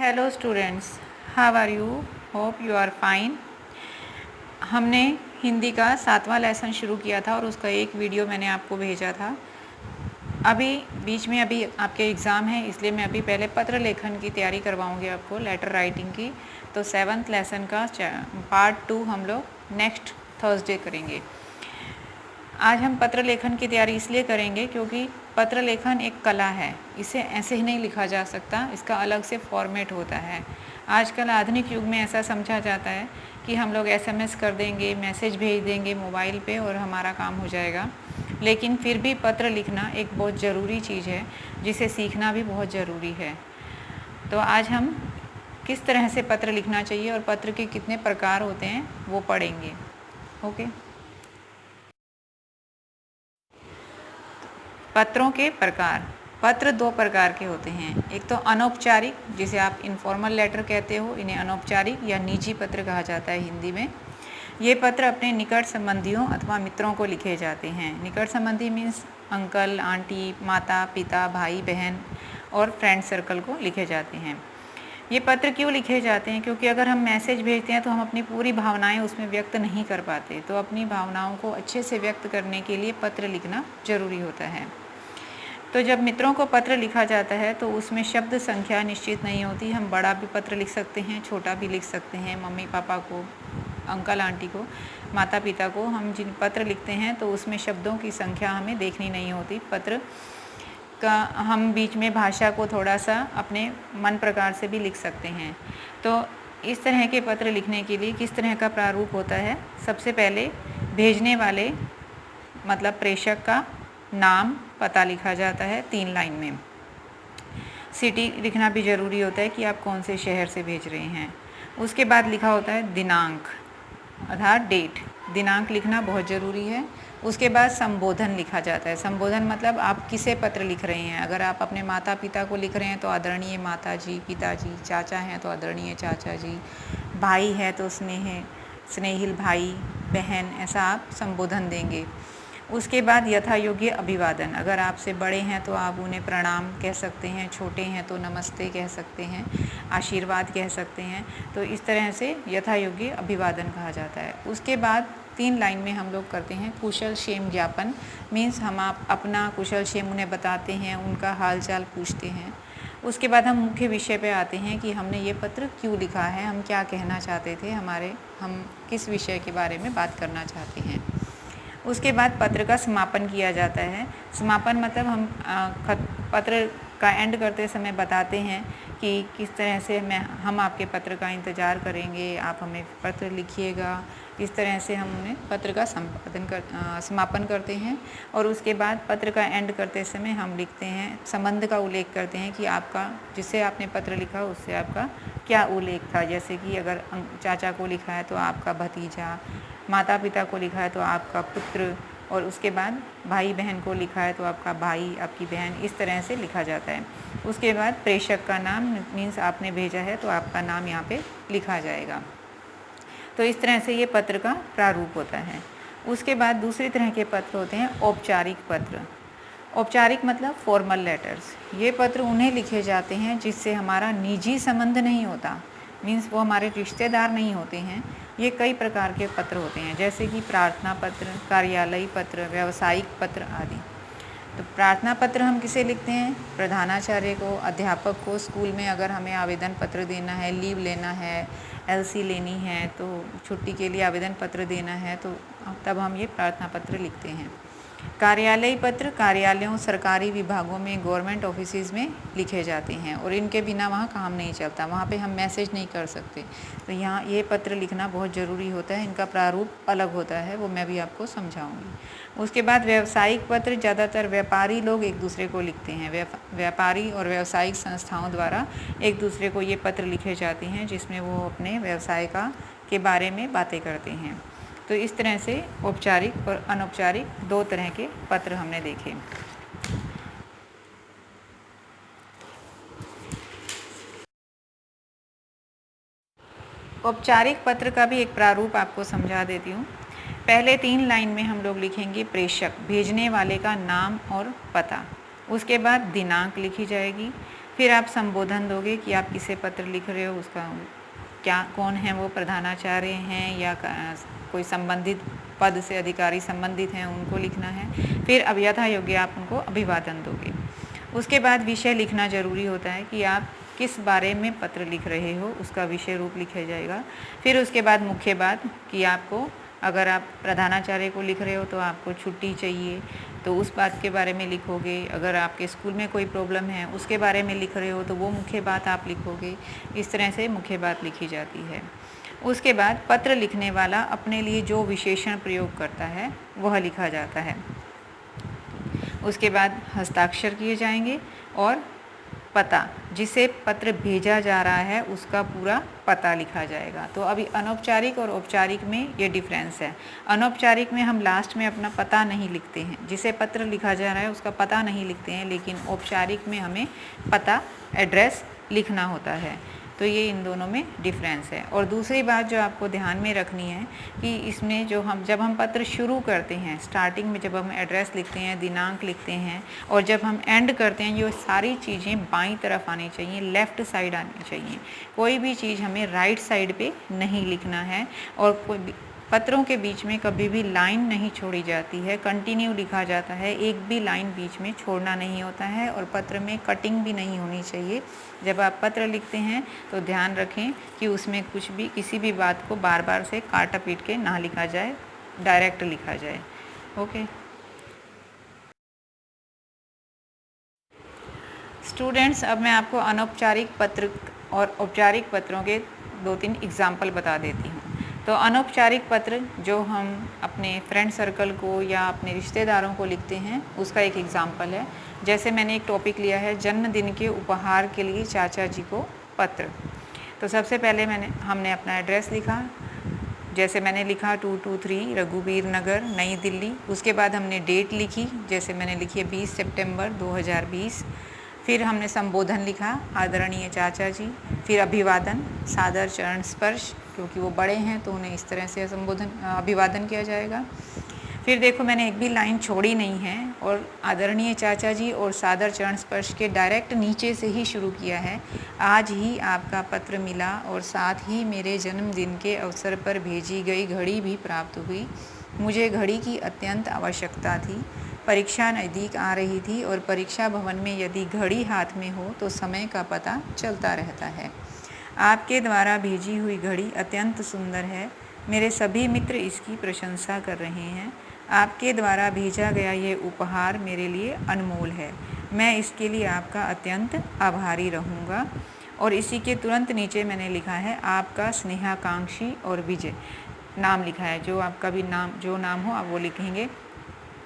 Hello students, how are you? Hope you are fine. हमने हिंदी का 7वां lesson शुरू किया था और उसका एक वीडियो मैंने आपको भेजा था। अभी बीच में अभी आपके एग्ज़ाम है, इसलिए मैं अभी पहले पत्र लेखन की तैयारी करवाऊंगी आपको, लेटर राइटिंग की। तो 7th लेसन का पार्ट 2 हम लोग नेक्स्ट थर्सडे करेंगे। आज हम पत्र लेखन की तैयारी इसलिए करेंगे क्योंकि पत्र लेखन एक कला है, इसे ऐसे ही नहीं लिखा जा सकता, इसका अलग से फॉर्मेट होता है। आजकल आधुनिक युग में ऐसा समझा जाता है कि हम लोग एसएमएस कर देंगे, मैसेज भेज देंगे मोबाइल पे और हमारा काम हो जाएगा। लेकिन फिर भी पत्र लिखना एक बहुत ज़रूरी चीज़ है, जिसे सीखना भी बहुत ज़रूरी है। तो आज हम किस तरह से पत्र लिखना चाहिए और पत्र के कितने प्रकार होते हैं वो पढ़ेंगे। ओके। पत्रों के प्रकार। पत्र 2 प्रकार के होते हैं। एक तो अनौपचारिक, जिसे आप इनफॉर्मल लेटर कहते हो, इन्हें अनौपचारिक या निजी पत्र कहा जाता है हिंदी में। ये पत्र अपने निकट संबंधियों अथवा मित्रों को लिखे जाते हैं। निकट संबंधी मीन्स अंकल, आंटी, माता, पिता, भाई, बहन और फ्रेंड सर्कल को लिखे जाते हैं। ये पत्र क्यों लिखे जाते हैं? क्योंकि अगर हम मैसेज भेजते हैं तो हम अपनी पूरी भावनाएं उसमें व्यक्त नहीं कर पाते, तो अपनी भावनाओं को अच्छे से व्यक्त करने के लिए पत्र लिखना ज़रूरी होता है। तो जब मित्रों को पत्र लिखा जाता है तो उसमें शब्द संख्या निश्चित नहीं होती। हम बड़ा भी पत्र लिख सकते हैं, छोटा भी लिख सकते हैं। मम्मी पापा को, अंकल आंटी को, माता पिता को हम जिन पत्र लिखते हैं तो उसमें शब्दों की संख्या हमें देखनी नहीं होती। पत्र का हम बीच में भाषा को थोड़ा सा अपने मन प्रकार से भी लिख सकते हैं। तो इस तरह के पत्र लिखने के लिए किस तरह का प्रारूप होता है? सबसे पहले भेजने वाले मतलब प्रेषक का नाम, पता लिखा जाता है 3 लाइन में। सिटी लिखना भी ज़रूरी होता है कि आप कौन से शहर से भेज रहे हैं। उसके बाद लिखा होता है दिनांक अर्थात डेट। दिनांक लिखना बहुत ज़रूरी है। उसके बाद संबोधन लिखा जाता है। संबोधन मतलब आप किसे पत्र लिख रहे हैं। अगर आप अपने माता पिता को लिख रहे हैं तो आदरणीय माता जी, पिताजी, चाचा हैं तो आदरणीय चाचा जी, भाई है तो स्नेहिल भाई, बहन, ऐसा आप संबोधन देंगे। उसके बाद यथा योग्य अभिवादन। अगर आपसे बड़े हैं तो आप उन्हें प्रणाम कह सकते हैं, छोटे हैं तो नमस्ते कह सकते हैं, आशीर्वाद कह सकते हैं। तो इस तरह से यथा योग्य अभिवादन कहा जाता है। उसके बाद 3 लाइन में हम लोग करते हैं कुशल क्षेम ज्ञापन। मीन्स हम आप अपना कुशल क्षेम उन्हें बताते हैं, उनका हाल चाल पूछते हैं। उसके बाद हम मुख्य विषय पे आते हैं कि हमने ये पत्र क्यों लिखा है, हम क्या कहना चाहते थे, हम किस विषय के बारे में बात करना चाहते हैं। उसके बाद पत्र का समापन किया जाता है। समापन मतलब हम पत्र का एंड करते समय बताते हैं कि किस तरह से हम आपके पत्र का इंतज़ार करेंगे, आप हमें पत्र लिखिएगा। इस तरह से हम उन्हें पत्र का समापन करते हैं। और उसके बाद पत्र का एंड करते समय हम लिखते हैं, संबंध का उल्लेख करते हैं कि आपका, जिससे आपने पत्र लिखा उससे आपका क्या उल्लेख था। जैसे कि अगर चाचा को लिखा है तो आपका भतीजा, माता पिता को लिखा है तो आपका पुत्र, और उसके बाद भाई बहन को लिखा है तो आपका भाई, आपकी बहन, इस तरह से लिखा जाता है। उसके बाद प्रेषक का नाम मीन्स आपने भेजा है तो आपका नाम यहाँ पे लिखा जाएगा। तो इस तरह से ये पत्र का प्रारूप होता है। उसके बाद दूसरी तरह के पत्र होते हैं औपचारिक पत्र। औपचारिक मतलब फॉर्मल लेटर्स। ये पत्र उन्हें लिखे जाते हैं जिससे हमारा निजी संबंध नहीं होता, मीन्स वो हमारे रिश्तेदार नहीं होते हैं। ये कई प्रकार के पत्र होते हैं, जैसे कि प्रार्थना पत्र, कार्यालयी पत्र, व्यावसायिक पत्र आदि। तो प्रार्थना पत्र हम किसे लिखते हैं? प्रधानाचार्य को, अध्यापक को। स्कूल में अगर हमें आवेदन पत्र देना है, लीव लेना है, एलसी लेनी है, तो छुट्टी के लिए आवेदन पत्र देना है, तो तब हम ये प्रार्थना पत्र लिखते हैं। कार्यालयी पत्र कार्यालयों, सरकारी विभागों में, गवर्नमेंट ऑफिसेज में लिखे जाते हैं और इनके बिना वहाँ काम नहीं चलता, वहाँ पे हम मैसेज नहीं कर सकते। तो यहाँ ये पत्र लिखना बहुत ज़रूरी होता है। इनका प्रारूप अलग होता है, वो मैं भी आपको समझाऊंगी। उसके बाद व्यावसायिक पत्र ज़्यादातर व्यापारी लोग एक दूसरे को लिखते हैं। व्यापारी और व्यावसायिक संस्थाओं द्वारा एक दूसरे को ये पत्र लिखे जाते हैं, जिसमें वो अपने व्यवसाय के बारे में बातें करते हैं। तो इस तरह से औपचारिक और अनौपचारिक 2 तरह के पत्र हमने देखे। औपचारिक पत्र का भी एक प्रारूप आपको समझा देती हूँ। पहले 3 लाइन में हम लोग लिखेंगे प्रेषक, भेजने वाले का नाम और पता। उसके बाद दिनांक लिखी जाएगी, फिर आप संबोधन दोगे कि आप किसे पत्र लिख रहे हो, उसका क्या कौन है वो, प्रधानाचार्य हैं या कोई संबंधित पद से अधिकारी संबंधित हैं उनको लिखना है। फिर अब यथा योग्य आप उनको अभिवादन दोगे। उसके बाद विषय लिखना ज़रूरी होता है कि आप किस बारे में पत्र लिख रहे हो, उसका विषय रूप लिखा जाएगा। फिर उसके बाद मुख्य बात कि आपको, अगर आप प्रधानाचार्य को लिख रहे हो तो आपको छुट्टी चाहिए तो उस बात के बारे में लिखोगे। अगर आपके स्कूल में कोई प्रॉब्लम है उसके बारे में लिख रहे हो तो वो मुख्य बात आप लिखोगे। इस तरह से मुख्य बात लिखी जाती है। उसके बाद पत्र लिखने वाला अपने लिए जो विशेषण प्रयोग करता है वह लिखा जाता है। उसके बाद हस्ताक्षर किए जाएंगे और पता, जिसे पत्र भेजा जा रहा है उसका पूरा पता लिखा जाएगा। तो अभी अनौपचारिक और औपचारिक में ये डिफरेंस है। अनौपचारिक में हम लास्ट में अपना पता नहीं लिखते हैं, जिसे पत्र लिखा जा रहा है उसका पता नहीं लिखते हैं, लेकिन औपचारिक में हमें पता, एड्रेस लिखना होता है। तो ये इन दोनों में डिफरेंस है। और दूसरी बात जो आपको ध्यान में रखनी है कि इसमें जब हम पत्र शुरू करते हैं, स्टार्टिंग में जब हम एड्रेस लिखते हैं, दिनांक लिखते हैं, और जब हम एंड करते हैं, ये सारी चीज़ें बाईं तरफ आनी चाहिए, लेफ़्ट साइड आनी चाहिए। कोई भी चीज़ हमें राइट साइड पे नहीं लिखना है। और कोई पत्रों के बीच में कभी भी लाइन नहीं छोड़ी जाती है, कंटिन्यू लिखा जाता है, एक भी लाइन बीच में छोड़ना नहीं होता है। और पत्र में कटिंग भी नहीं होनी चाहिए। जब आप पत्र लिखते हैं तो ध्यान रखें कि उसमें कुछ भी, किसी भी बात को बार बार से काटा पीट के ना लिखा जाए, डायरेक्ट लिखा जाए। ओके स्टूडेंट्स, अब मैं आपको अनौपचारिक पत्र और औपचारिक पत्रों के 2-3 एग्जाम्पल बता देती हूँ। तो अनौपचारिक पत्र जो हम अपने फ्रेंड सर्कल को या अपने रिश्तेदारों को लिखते हैं उसका एक एग्जाम्पल है। जैसे मैंने एक टॉपिक लिया है, जन्मदिन के उपहार के लिए चाचा जी को पत्र। तो सबसे पहले हमने अपना एड्रेस लिखा। जैसे मैंने लिखा 223 रघुवीर नगर, नई दिल्ली। उसके बाद हमने डेट लिखी, जैसे मैंने लिखी है 20 सितंबर 2020। फिर हमने संबोधन लिखा, आदरणीय चाचा जी। फिर अभिवादन, सादर चरण स्पर्श, क्योंकि वो बड़े हैं तो उन्हें इस तरह से अभिवादन किया जाएगा। फिर देखो मैंने एक भी लाइन छोड़ी नहीं है और आदरणीय चाचा जी और सादर चरण स्पर्श के डायरेक्ट नीचे से ही शुरू किया है। आज ही आपका पत्र मिला और साथ ही मेरे जन्मदिन के अवसर पर भेजी गई घड़ी भी प्राप्त हुई। मुझे घड़ी की अत्यंत आवश्यकता थी। परीक्षा नज़दीक आ रही थी और परीक्षा भवन में यदि घड़ी हाथ में हो तो समय का पता चलता रहता है। आपके द्वारा भेजी हुई घड़ी अत्यंत सुंदर है। मेरे सभी मित्र इसकी प्रशंसा कर रहे हैं। आपके द्वारा भेजा गया ये उपहार मेरे लिए अनमोल है। मैं इसके लिए आपका अत्यंत आभारी रहूँगा। और इसी के तुरंत नीचे मैंने लिखा है, आपका स्नेहाकांक्षी और विजय नाम लिखा है। जो आपका भी नाम हो आप वो लिखेंगे।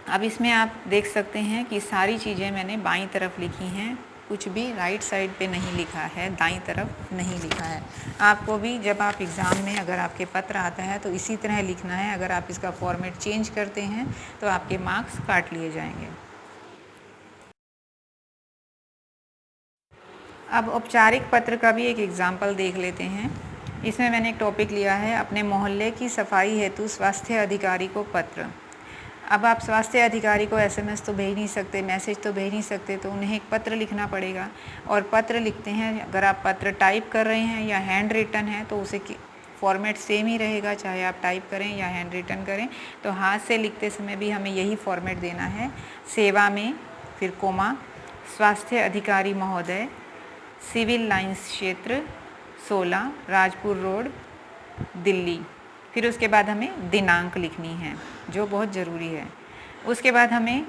अब इसमें आप देख सकते हैं कि सारी चीज़ें मैंने बाईं तरफ लिखी हैं, कुछ भी राइट साइड पे नहीं लिखा है, दाईं तरफ नहीं लिखा है। आपको भी जब आप एग्ज़ाम में अगर आपके पत्र आता है तो इसी तरह लिखना है। अगर आप इसका फॉर्मेट चेंज करते हैं तो आपके मार्क्स काट लिए जाएंगे। अब औपचारिक पत्र का भी एक एग्ज़ाम्पल देख लेते हैं। इसमें मैंने एक टॉपिक लिया है, अपने मोहल्ले की सफाई हेतु स्वास्थ्य अधिकारी को पत्र। अब आप स्वास्थ्य अधिकारी को एसएमएस तो भेज नहीं सकते, मैसेज तो भेज नहीं सकते, तो उन्हें एक पत्र लिखना पड़ेगा। और पत्र लिखते हैं, अगर आप पत्र टाइप कर रहे हैं या हैंड रिटन है तो उसे फॉर्मेट सेम ही रहेगा, चाहे आप टाइप करें या हैंड रिटन करें। तो हाथ से लिखते समय भी हमें यही फॉर्मेट देना है। सेवा में, फिर कोमा, स्वास्थ्य अधिकारी महोदय, सिविल लाइंस क्षेत्र 16 राजपुर रोड दिल्ली। फिर उसके बाद हमें दिनांक लिखनी है जो बहुत ज़रूरी है। उसके बाद हमें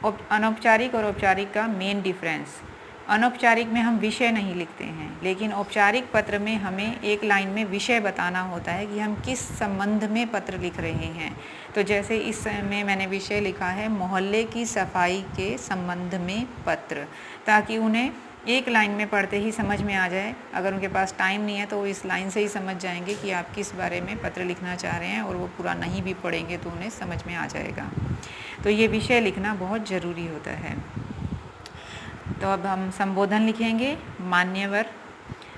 अनौपचारिक और औपचारिक का मेन डिफरेंस, अनौपचारिक में हम विषय नहीं लिखते हैं, लेकिन औपचारिक पत्र में हमें एक लाइन में विषय बताना होता है कि हम किस संबंध में पत्र लिख रहे हैं। तो जैसे इसमें मैंने विषय लिखा है, मोहल्ले की सफाई के संबंध में पत्र, ताकि उन्हें एक लाइन में पढ़ते ही समझ में आ जाए। अगर उनके पास टाइम नहीं है तो वो इस लाइन से ही समझ जाएंगे कि आप किस बारे में पत्र लिखना चाह रहे हैं, और वो पूरा नहीं भी पढ़ेंगे तो उन्हें समझ में आ जाएगा। तो ये विषय लिखना बहुत ज़रूरी होता है। तो अब हम संबोधन लिखेंगे। मान्यवर,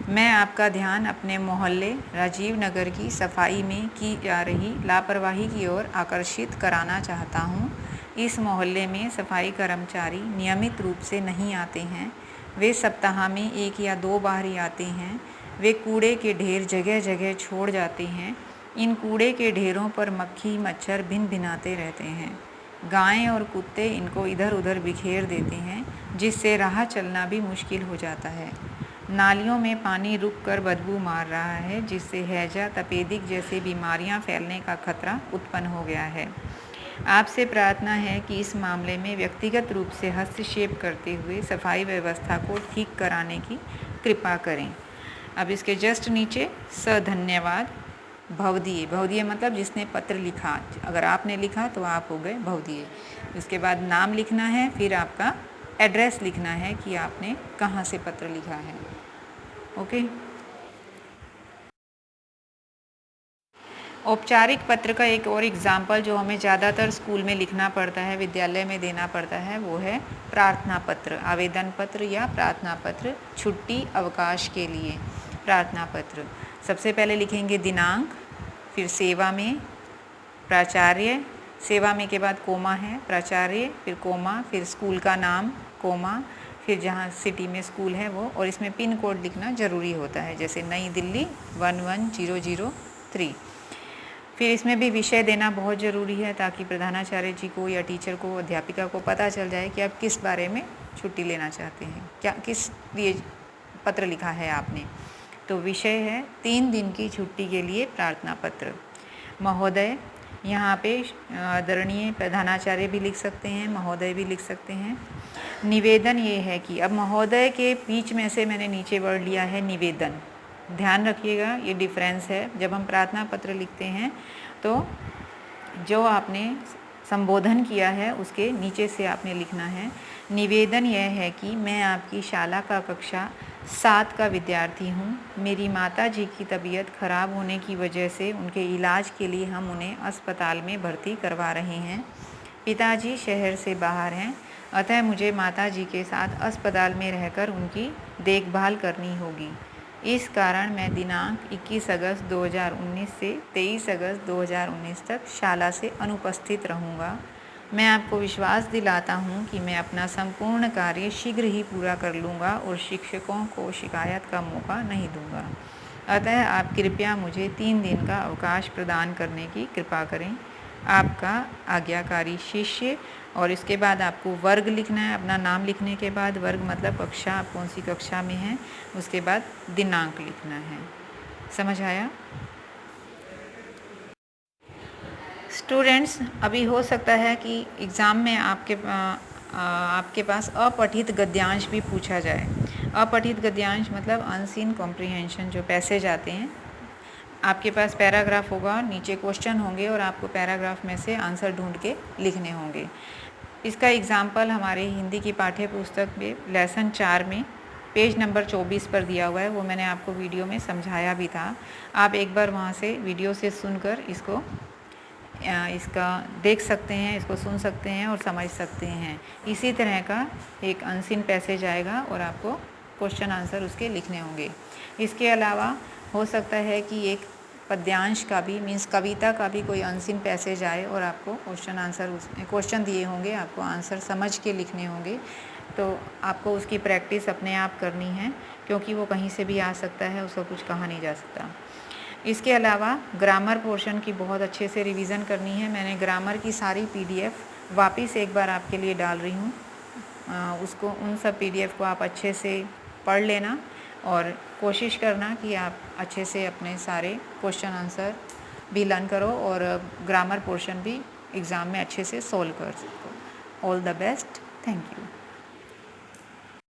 मैं आपका ध्यान अपने मोहल्ले राजीव नगर की सफाई में की जा रही लापरवाही की ओर आकर्षित कराना चाहता हूँ। इस मोहल्ले में सफाई कर्मचारी नियमित रूप से नहीं आते हैं। वे सप्ताह में 1 या 2 बार ही आते हैं। वे कूड़े के ढेर जगह जगह छोड़ जाते हैं। इन कूड़े के ढेरों पर मक्खी मच्छर भिन भिनाते रहते हैं। गायें और कुत्ते इनको इधर उधर बिखेर देते हैं, जिससे राह चलना भी मुश्किल हो जाता है। नालियों में पानी रुककर बदबू मार रहा है, जिससे हैजा तपेदिक जैसी बीमारियां फैलने का खतरा उत्पन्न हो गया है। आपसे प्रार्थना है कि इस मामले में व्यक्तिगत रूप से हस्तक्षेप करते हुए सफाई व्यवस्था को ठीक कराने की कृपा करें। अब इसके जस्ट नीचे धन्यवाद भवदीय। भवदीय मतलब जिसने पत्र लिखा। अगर आपने लिखा तो आप हो गए भवदीय। उसके बाद नाम लिखना है, फिर आपका एड्रेस लिखना है कि आपने कहाँ से पत्र लिखा है। ओके। औपचारिक पत्र का एक और एग्जाम्पल जो हमें ज़्यादातर स्कूल में लिखना पड़ता है, विद्यालय में देना पड़ता है, वो है प्रार्थना पत्र, आवेदन पत्र या प्रार्थना पत्र, छुट्टी अवकाश के लिए प्रार्थना पत्र। सबसे पहले लिखेंगे दिनांक, फिर सेवा में, प्राचार्य, सेवा में के बाद कोमा है, प्राचार्य, फिर कोमा, फिर स्कूल का नाम, कोमा, फिर जहाँ सिटी में स्कूल है वो, और इसमें पिन कोड लिखना ज़रूरी होता है, जैसे नई दिल्ली 11003। फिर इसमें भी विषय देना बहुत ज़रूरी है, ताकि प्रधानाचार्य जी को या टीचर को, अध्यापिका को पता चल जाए कि आप किस बारे में छुट्टी लेना चाहते हैं, क्या किस लिए पत्र लिखा है आपने। तो विषय है 3 दिन की छुट्टी के लिए प्रार्थना पत्र। महोदय, यहाँ पे आदरणीय प्रधानाचार्य भी लिख सकते हैं, महोदय भी लिख सकते हैं। निवेदन ये है कि अब महोदय के बीच में से मैंने नीचे वर्ड लिया है निवेदन। ध्यान रखिएगा, ये डिफरेंस है। जब हम प्रार्थना पत्र लिखते हैं तो जो आपने संबोधन किया है उसके नीचे से आपने लिखना है। निवेदन यह है कि मैं आपकी शाला का कक्षा 7 का विद्यार्थी हूँ। मेरी माता जी की तबीयत खराब होने की वजह से उनके इलाज के लिए हम उन्हें अस्पताल में भर्ती करवा रहे हैं। पिताजी शहर से बाहर हैं, अतः मुझे माता जी के साथ अस्पताल में रहकर उनकी देखभाल करनी होगी। इस कारण मैं दिनांक 21 अगस्त 2019 से 23 अगस्त 2019 तक शाला से अनुपस्थित रहूँगा। मैं आपको विश्वास दिलाता हूँ कि मैं अपना संपूर्ण कार्य शीघ्र ही पूरा कर लूँगा और शिक्षकों को शिकायत का मौका नहीं दूँगा। अतः आप कृपया मुझे 3 दिन का अवकाश प्रदान करने की कृपा करें। आपका आज्ञाकारी शिष्य। और इसके बाद आपको वर्ग लिखना है। अपना नाम लिखने के बाद वर्ग मतलब कक्षा, आप कौन सी कक्षा में हैं, उसके बाद दिनांक लिखना है। समझ आया? स्टूडेंट्स, अभी हो सकता है कि एग्ज़ाम में आपके पास अपठित गद्यांश भी पूछा जाए। अपठित गद्यांश मतलब अनसीन कॉम्प्रिहेंशन, जो पैसेज आते हैं। आपके पास पैराग्राफ होगा, नीचे क्वेश्चन होंगे और आपको पैराग्राफ में से आंसर ढूंढ के लिखने होंगे। इसका एग्ज़ाम्पल हमारे हिंदी की पाठ्य पुस्तक में लेसन 4 में पेज नंबर 24 पर दिया हुआ है। वो मैंने आपको वीडियो में समझाया भी था। आप एक बार वहाँ से वीडियो से सुनकर इसका देख सकते हैं, इसको सुन सकते हैं और समझ सकते हैं। इसी तरह का एक अनसीन पैसेज आएगा और आपको क्वेश्चन आंसर उसके लिखने होंगे। इसके अलावा हो सकता है कि एक पद्यांश का भी मीन्स कविता का भी कोई अनसीन पैसेज आए और आपको क्वेश्चन आंसर उसमें क्वेश्चन दिए होंगे, आपको आंसर समझ के लिखने होंगे। तो आपको उसकी प्रैक्टिस अपने आप करनी है, क्योंकि वो कहीं से भी आ सकता है, उसको कुछ कहा नहीं जा सकता। इसके अलावा ग्रामर पोर्शन की बहुत अच्छे से रिवीजन करनी है। मैंने ग्रामर की सारी PDF वापस एक बार आपके लिए डाल रही हूँ। उन सब PDF को आप अच्छे से पढ़ लेना और कोशिश करना कि आप अच्छे से अपने सारे क्वेश्चन आंसर भी लर्न करो और ग्रामर पोर्शन भी एग्ज़ाम में अच्छे से सोल्व कर सको। All the best. Thank you.